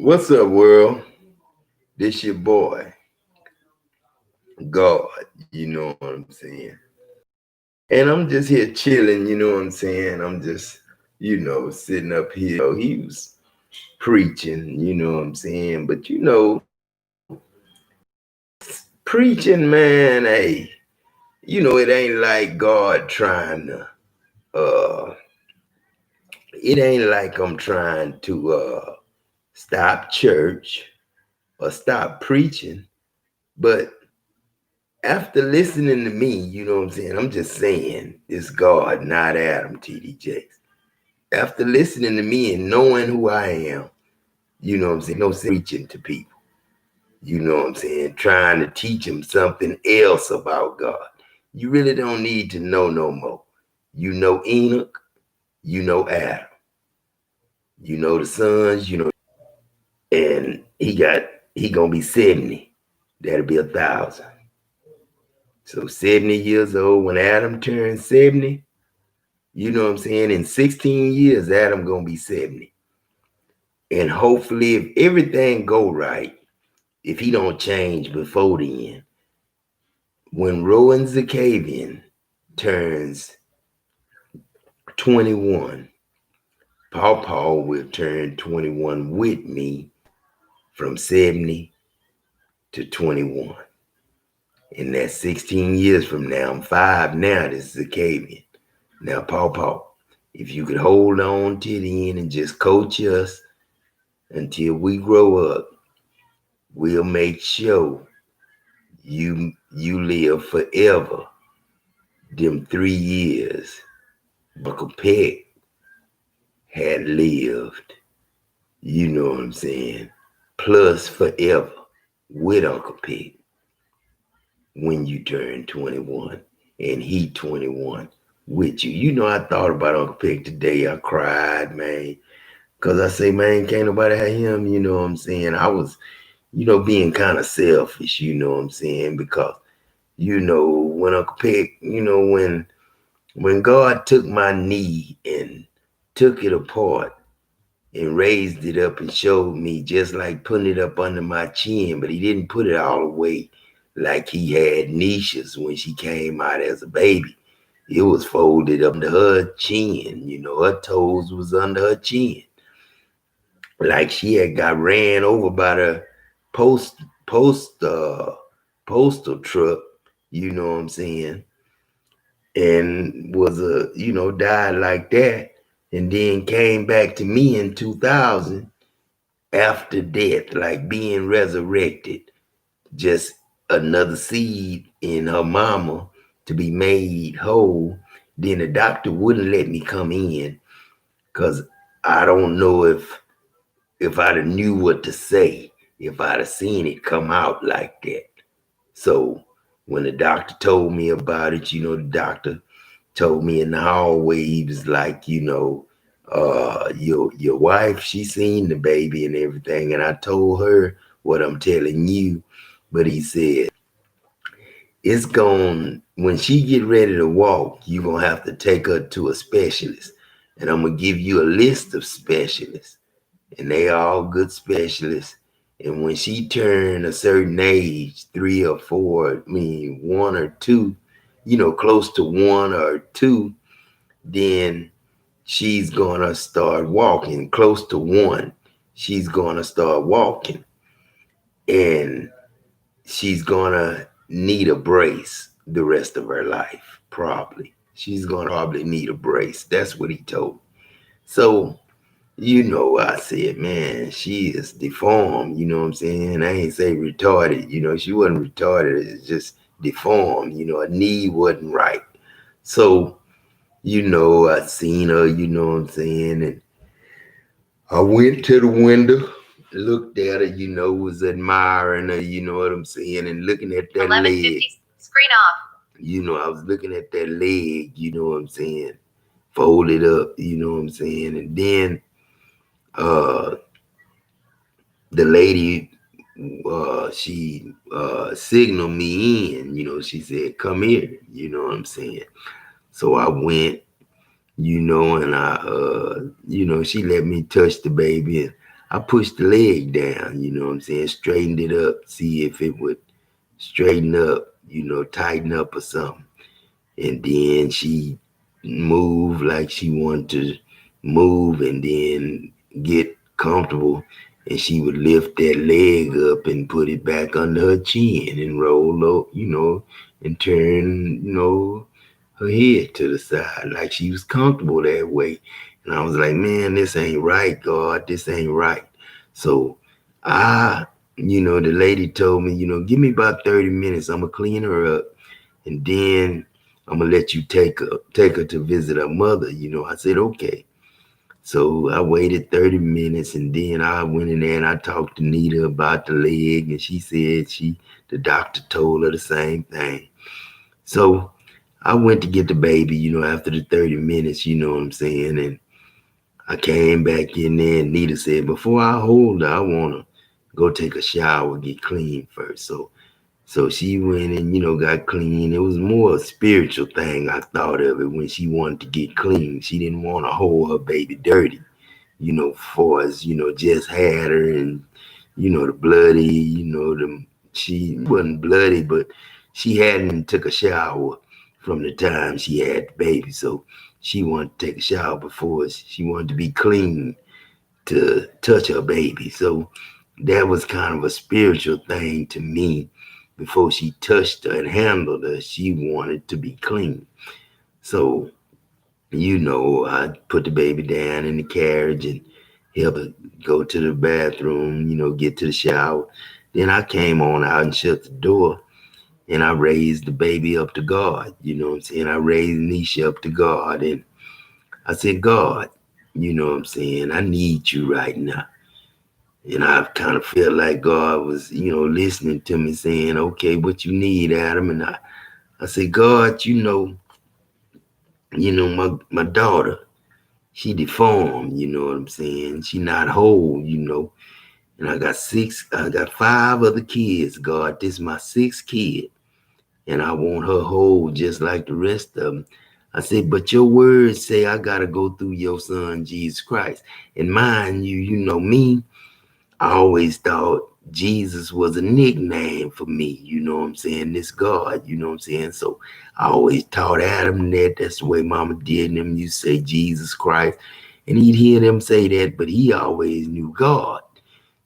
What's up, world? This your boy, God. You know what I'm saying? And I'm just here chilling. You know what I'm saying? I'm just, sitting up here. He was preaching. You know what I'm saying? But preaching, man. Hey, it ain't like God trying to. It ain't like I'm trying to stop church or stop preaching. But after listening to me, you know what I'm saying? I'm just saying it's God, not Adam, TD Jakes. After listening to me and knowing who I am, you know what I'm saying? No preaching to people. You know what I'm saying? Trying to teach them something else about God. You really don't need to know no more. You know Enoch, you know Adam, you know the sons, and he gonna be 70. That'll be 1,000. So 70 years old when Adam turns 70. You know what I'm saying? In 16 years, Adam gonna be 70. And hopefully, if everything go right, if he don't change before then, when Rowan Zakavian turns 21, Paul will turn 21 with me from 70 to 21. And that's 16 years from now. I'm 5 now, this is Zakavian. Now, Paul, if you could hold on to the end and just coach us until we grow up, we'll make sure you live forever. Them 3 years Uncle Peck had lived, you know what I'm saying, plus forever with Uncle Peck when you turn 21 and he 21 with you. I thought about Uncle Peck today. I cried, man, because I say, man, can't nobody have him, you know what I'm saying? I was, being kind of selfish, you know what I'm saying? Because, when Uncle Peck, when God took my knee and took it apart and raised it up and showed me just like putting it up under my chin, but he didn't put it all the way like he had Nisha's when she came out as a baby. It was folded up to her chin, her toes was under her chin. Like she had got ran over by the post post postal truck, you know what I'm saying, and was died like that, and then came back to me in 2000 after death, like being resurrected, just another seed in her mama to be made whole. Then the doctor wouldn't let me come in because I don't know if I'd have knew what to say if I'd have seen it come out like that. So when the doctor told me about it, the doctor told me in the hallway, he was like, your wife, she seen the baby and everything, and I told her what I'm telling you. But he said, it's going, when she get ready to walk, you're gonna have to take her to a specialist. And I'm gonna give you a list of specialists. And they all good specialists. And when she turned a certain age, 3 or 4, I mean 1 or 2, close to 1 or 2, then she's gonna start walking. Close to 1, she's gonna start walking. And she's gonna need a brace the rest of her life, probably. She's gonna probably need a brace. That's what he told me. So I said, man, she is deformed, you know what I'm saying? I ain't say retarded, she wasn't retarded, it's just deformed, her knee wasn't right. So, I seen her, you know what I'm saying? And I went to the window, looked at her, was admiring her, you know what I'm saying? And looking at that leg. Screen off. I was looking at that leg, you know what I'm saying? Folded up, you know what I'm saying? And then the lady, she signaled me in, she said, come here, you know what I'm saying? So I went, and I, she let me touch the baby. And I pushed the leg down, you know what I'm saying, straightened it up, see if it would straighten up, tighten up or something. And then she moved like she wanted to move and then get comfortable. And she would lift that leg up and put it back under her chin and roll up, and turn, her head to the side like she was comfortable that way. And I was like, man, this ain't right, God. This ain't right. So I, the lady told me, give me about 30 minutes. I'm going to clean her up. And then I'm going to let you take her to visit her mother. I said, okay. So I waited 30 minutes and then I went in there and I talked to Nita about the leg. And she said the doctor told her the same thing. So I went to get the baby, after the 30 minutes, you know what I'm saying? And I came back in there and Nita said, before I hold her, I want to go take a shower, get clean first. So she went and, got clean. It was more a spiritual thing. I thought of it when she wanted to get clean. She didn't want to hold her baby dirty, for us, just had her and, the bloody, she wasn't bloody, but she hadn't took a shower from the time she had the baby. So she wanted to take a shower before she wanted to be clean to touch her baby. So that was kind of a spiritual thing to me. Before she touched her and handled her, she wanted to be clean. So, I put the baby down in the carriage and help her go to the bathroom, get to the shower. Then I came on out and shut the door and I raised the baby up to God. You know what I'm saying? I raised Nisha up to God and I said, God, you know what I'm saying? I need you right now. And I kind of felt like God was, listening to me saying, okay, what you need, Adam? And I said, God, my daughter, she deformed, you know what I'm saying? She not whole, And I got 5 other kids, God. This is my 6th kid. And I want her whole just like the rest of them. I said, but your words say I got to go through your son, Jesus Christ. And mind you, me, I always thought Jesus was a nickname for me, you know what I'm saying? This God, you know what I'm saying? So I always taught Adam that. That's the way Mama did them. You say Jesus Christ. And he'd hear them say that, but he always knew God.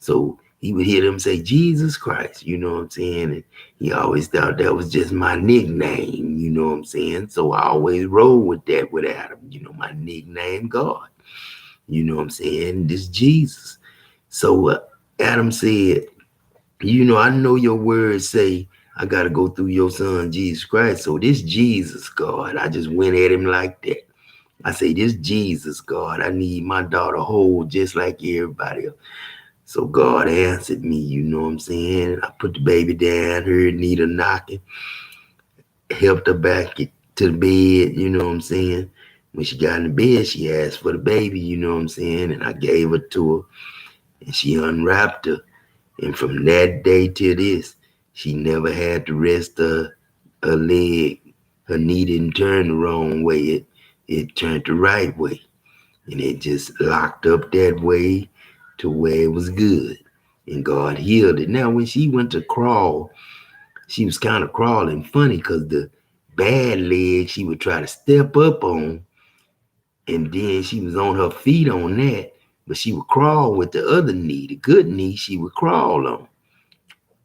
So he would hear them say Jesus Christ, you know what I'm saying? And he always thought that was just my nickname, you know what I'm saying? So I always roll with that with Adam, my nickname God, you know what I'm saying? This Jesus. So Adam said, I know your words say I got to go through your son, Jesus Christ. So this Jesus, God, I just went at him like that. I say, this Jesus, God, I need my daughter whole just like everybody else. So God answered me, you know what I'm saying? I put the baby down, heard Nita knocking, helped her back to the bed, you know what I'm saying? When she got in the bed, she asked for the baby, you know what I'm saying? And I gave her to her and she unwrapped her. And from that day to this, she never had to rest her leg. Her knee didn't turn the wrong way. It turned the right way. And it just locked up that way to where it was good. And God healed it. Now, when she went to crawl, she was kind of crawling funny because the bad leg she would try to step up on. And then she was on her feet on that. But she would crawl with the other knee. The good knee she would crawl on.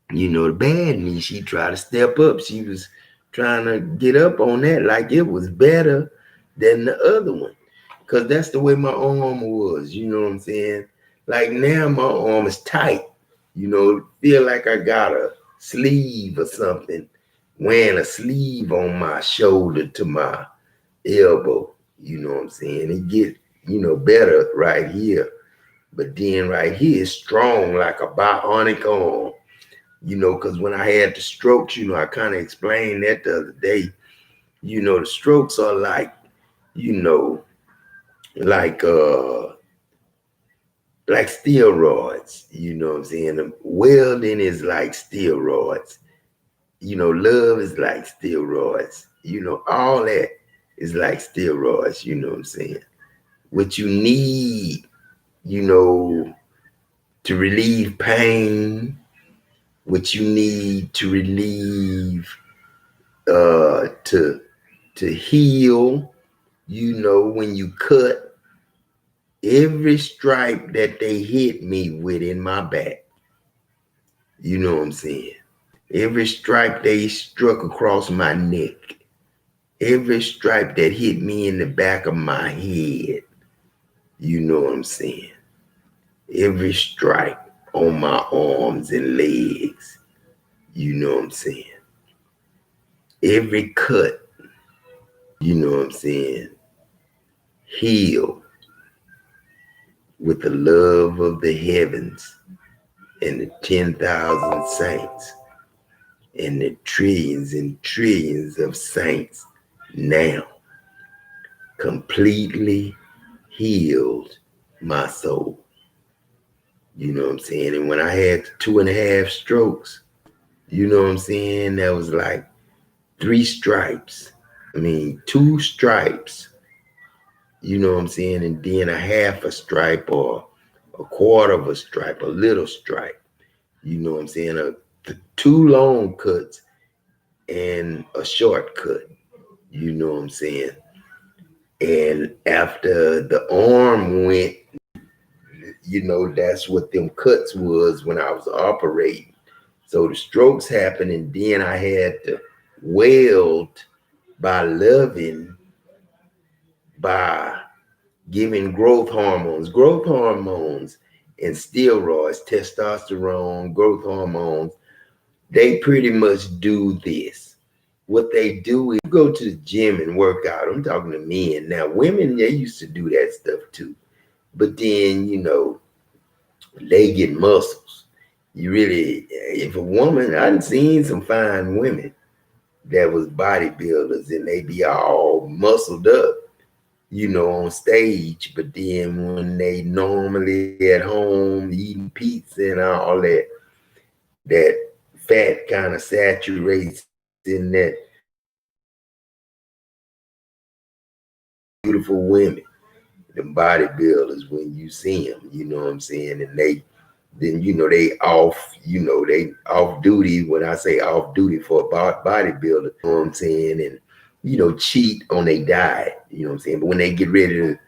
The bad knee, she tried to step up. She was trying to get up on that like it was better than the other one. Because that's the way my arm was, you know what I'm saying? Like now my arm is tight. Feel like I got a sleeve or something, wearing a sleeve on my shoulder to my elbow. You know what I'm saying? It get, better right here. But then right here is strong like a bionic arm. Because when I had the strokes, I kind of explained that the other day. The strokes are like, you know, like like steroids, you know what I'm saying? Welding is like steroids. Love is like steroids. All that is like steroids, you know what I'm saying? What you need, you know, to relieve pain, what you need to relieve, to heal. When you cut, every stripe that they hit me with in my back, you know what I'm saying? Every stripe they struck across my neck, every stripe that hit me in the back of my head, you know what I'm saying? Every stripe on my arms and legs, you know what I'm saying? Every cut, you know what I'm saying? Heal with the love of the heavens and the 10,000 saints and the trillions and trillions of saints now completely healed my soul. You know what I'm saying? And when I had 2.5 strokes, you know what I'm saying? That was like 3 stripes. I mean, 2 stripes, you know what I'm saying? And then a half a stripe or a quarter of a stripe, a little stripe. You know what I'm saying? 2 long cuts and a short cut. You know what I'm saying? And after the arm went, that's what them cuts was when I was operating. So the strokes happened, and then I had to weld by loving, by giving growth hormones and steroids, testosterone, growth hormones. They pretty much do this. What they do is go to the gym and work out. I'm talking to men. Now, women, they used to do that stuff too. But then, they get muscles. You really, if a woman, I've seen some fine women that was bodybuilders and they be all muscled up, on stage. But then when they normally at home eating pizza and all that fat kind of saturates in that beautiful women, the bodybuilders, when you see them, you know what I'm saying? And they off duty. When I say off duty for a bodybuilder, you know what I'm saying? And, cheat on their diet, you know what I'm saying? But when they get ready to,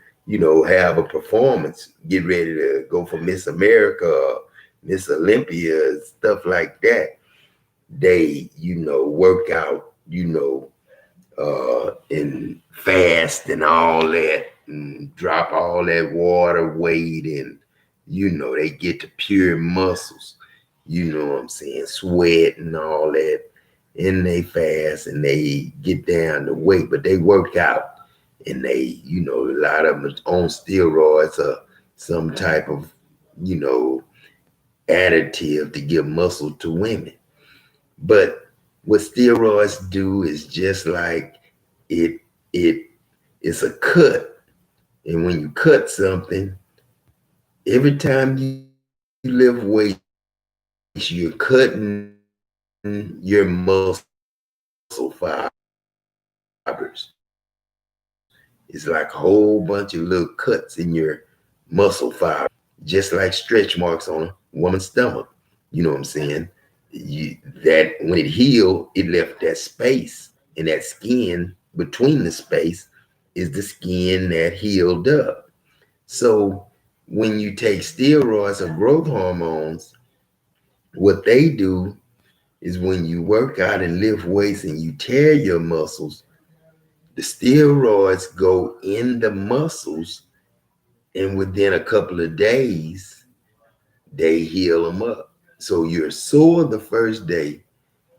have a performance, get ready to go for Miss America, or Miss Olympia, stuff like that, they, work out, and fast and all that, and drop all that water weight, and they get to pure muscles, you know what I'm saying, sweat and all that, and they fast and they get down to weight, but they work out, and they, a lot of them on steroids or some type of, additive to give muscle to women. But what steroids do is just like it it's a cut. And when you cut something, every time you lift weights, you're cutting your muscle fibers. It's like a whole bunch of little cuts in your muscle fiber, just like stretch marks on a woman's stomach. You know what I'm saying? That when it healed, it left that space, and that skin between the space is the skin that healed up. So when you take steroids or growth hormones, what they do is when you work out and lift weights and you tear your muscles, the steroids go in the muscles, and within a couple of days, they heal them up. So you're sore the first day,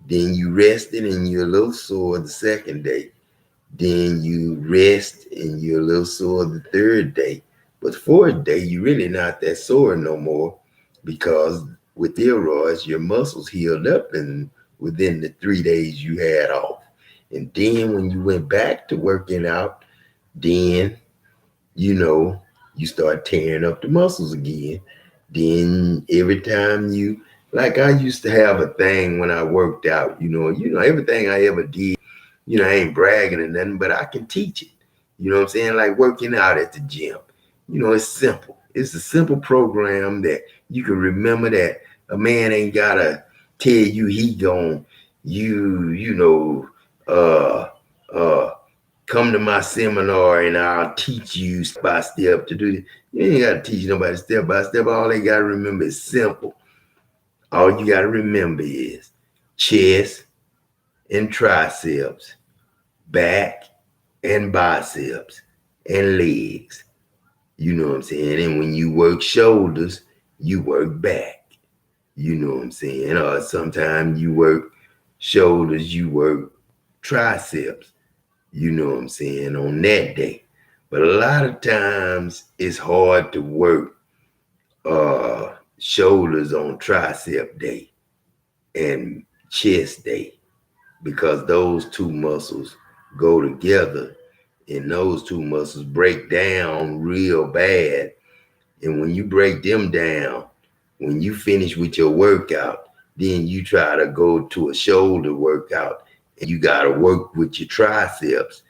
then you rested and you're a little sore the second day. Then you rest and you're a little sore the third day. But the fourth day, you're really not that sore no more, because with steroids, your muscles healed up and within the 3 days you had off. And then when you went back to working out, then, you start tearing up the muscles again. Then every time like I used to have a thing when I worked out, everything I ever did, I ain't bragging or nothing, but I can teach it. You know what I'm saying? Like working out at the gym. It's simple. It's a simple program that You can remember that a man ain't gotta tell you he gon' you know uh uh come to my seminar and I'll teach you step by step to do this. You ain't gotta teach nobody step by step. All they gotta remember is simple. All you gotta remember is chest and triceps, back and biceps and legs. You know what I'm saying? And when you work shoulders, you work back. You know what I'm saying? Or sometimes you work shoulders, you work triceps. You know what I'm saying? On that day. But a lot of times it's hard to work shoulders on tricep day and chest day because those two muscles go together and those two muscles break down real bad. And when you break them down, when you finish with your workout, then you try to go to a shoulder workout and you got to work with your triceps.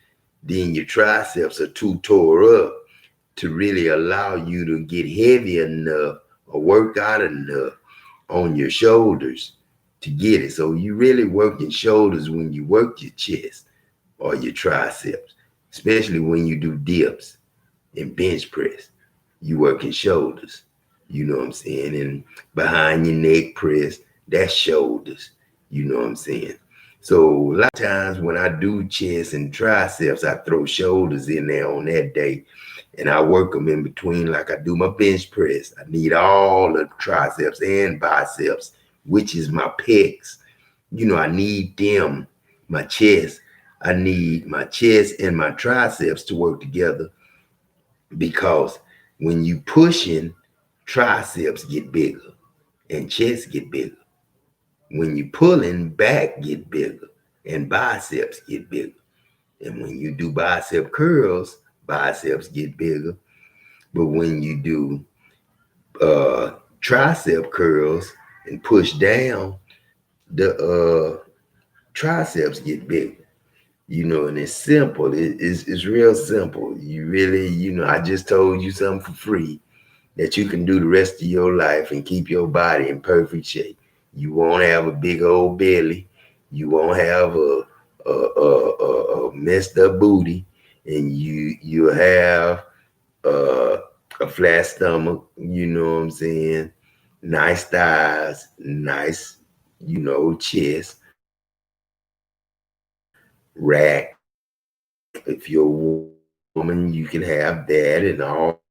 Then your triceps are too tore up to really allow you to get heavy enough or work out enough on your shoulders to get it. So you really work your shoulders when you work your chest or your triceps, especially when you do dips and bench press. You working shoulders. You know what I'm saying? And behind your neck press, that's shoulders. You know what I'm saying? So a lot of times when I do chest and triceps, I throw shoulders in there on that day and I work them in between like I do my bench press. I need all the triceps and biceps, which is my pecs. You know, I need them, my chest. I need my chest and my triceps to work together because when you pushing, triceps get bigger and chest get bigger. When you pulling, back get bigger and biceps get bigger. And when you do bicep curls, biceps get bigger. But when you do tricep curls and push down, the triceps get bigger. You know, and it's simple. It's real simple. You really, you know, I just told you something for free that you can do the rest of your life and keep your body in perfect shape. You won't have a big old belly. You won't have a messed up booty, and you have uh, a flat stomach. You know what I'm saying? Nice thighs, nice, you know, chest, rack. If you're a woman, you can have that and all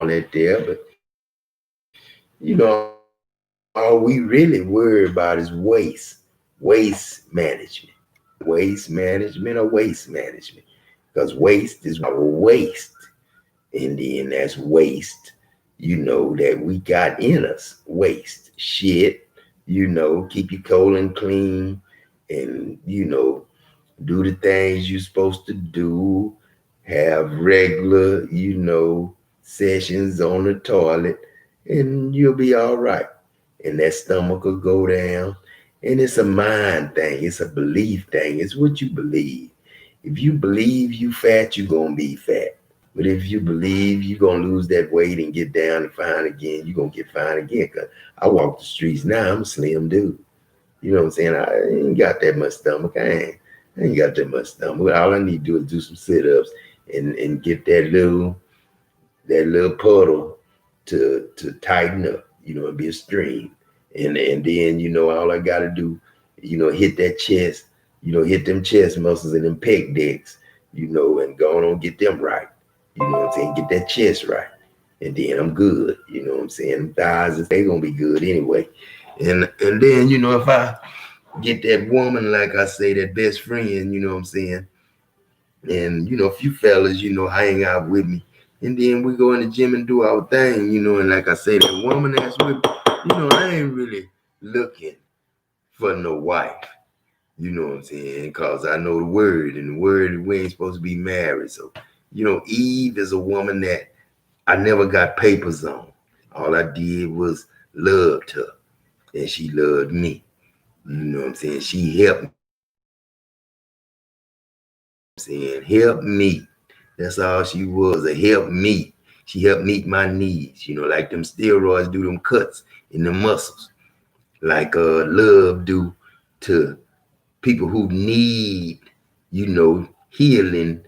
that there. But you know, all we really worry about is waste management, waste management, because waste is our waste, and then that's waste, you know, that we got in us, waste shit, you know, keep your colon clean, and you know, do the things you're supposed to do, have regular, you know, sessions on the toilet, and you'll be all right. And that stomach will go down. And it's a mind thing, it's a belief thing, it's what you believe. If you believe you fat, you're gonna be fat. But if you believe you're gonna lose that weight and get down and fine again, you're gonna get fine again. Cause I walk the streets now, I'm a slim dude. You know what I'm saying? I ain't got that much stomach. I ain't got that much stomach. All I need to do is do some sit-ups and get that little puddle to tighten up, you know, and be a stream. And then, you know, all I gotta do, you know, hit that chest, you know, hit them chest muscles and them pec decks, you know, and go on get them right. You know what I'm saying? Get that chest right. And then I'm good. You know what I'm saying? Thighs, they gonna be good anyway. And then, you know, if I get that woman, like I say, that best friend, you know what I'm saying? And, you know, a few fellas, you know, hang out with me. And then we go in the gym and do our thing, you know, and like I say, that woman that's with me, you know, I ain't really looking for no wife. You know what I'm saying? Because I know the word, and the word, we ain't supposed to be married. So, you know, Eve is a woman that I never got papers on. All I did was loved her, and she loved me. You know what I'm saying? She helped me. Saying help me. That's all she was, a help me. She helped meet my needs, like them steroids do them cuts in the muscles, like love do to people who need, healing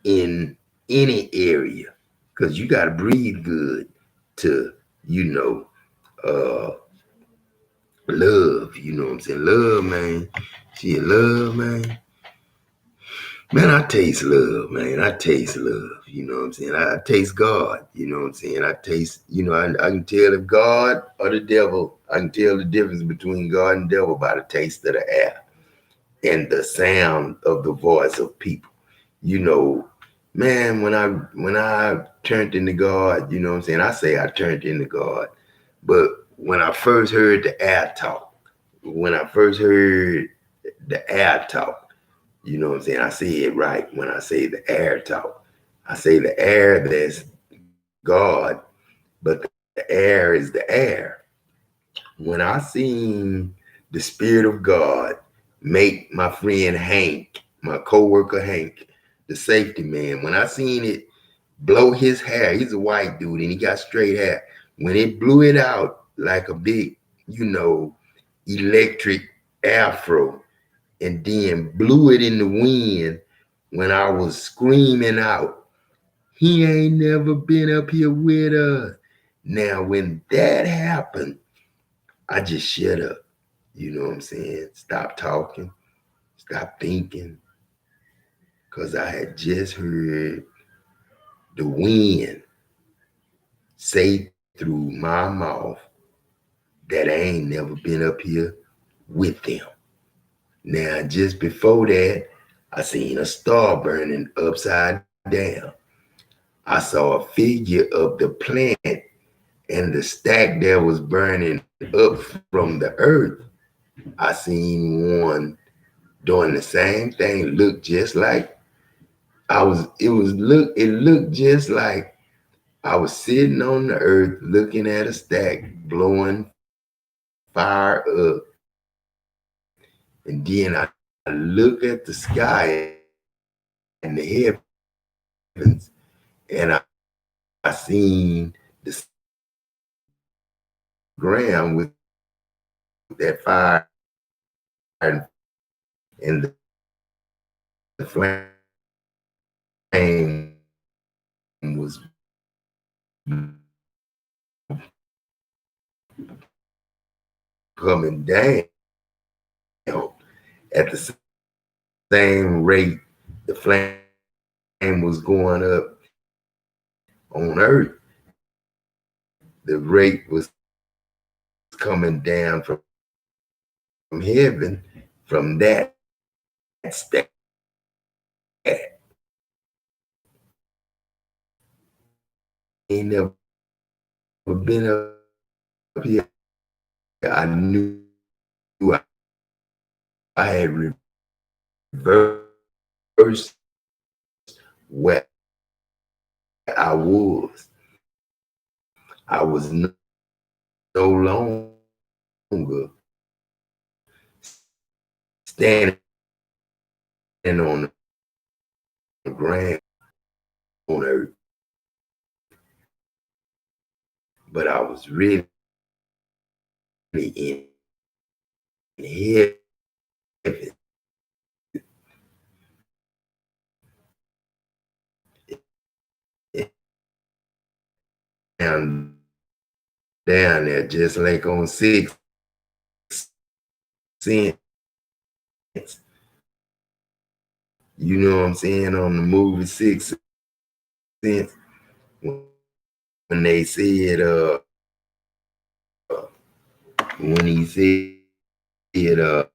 in any area. Cause you gotta breathe good to, you know, uh love, you know what I'm saying? Love, man. She love, man. Man, I taste love, man. I taste love. You know what I'm saying? I taste God. You know what I'm saying? I taste, I can tell if God or the devil, I can tell the difference between God and devil by the taste of the air and the sound of the voice of people. You know, man, when I turned into God, you know what I'm saying? I say I turned into God. But when I first heard the air talk, when I first heard the air talk, you know what I'm saying? I say it right when I say the air talk. I say the air that's God, but the air is the air. When I seen the Spirit of God make my friend Hank, my co-worker Hank, the safety man, when I seen it blow his hair, he's a white dude and he got straight hair. When it blew it out like a big, electric afro, and then blew it in the wind when I was screaming out, he ain't never been up here with us. Now, when that happened, I just shut up. You know what I'm saying? Stop talking, stop thinking, because I had just heard the wind say through my mouth that I ain't never been up here with them. Now, just before that, I seen a star burning upside down. I saw a figure of the planet and the stack that was burning up from the earth. I seen one doing the same thing, looked just like it looked just like I was sitting on the earth looking at a stack blowing fire up. And then I look at the sky and the heavens and I seen the same ground with that fire and the flame was coming down at the same rate the flame was going up on earth. The rate was coming down from heaven from that stat. Ain't never been up here. I knew I had reversed where I was. I was no longer standing on the ground on earth, but I was really in heaven. Down, down there, just like on Sixth Sense. You know what I'm saying? On the movie Sixth Sense, when they said, when he said,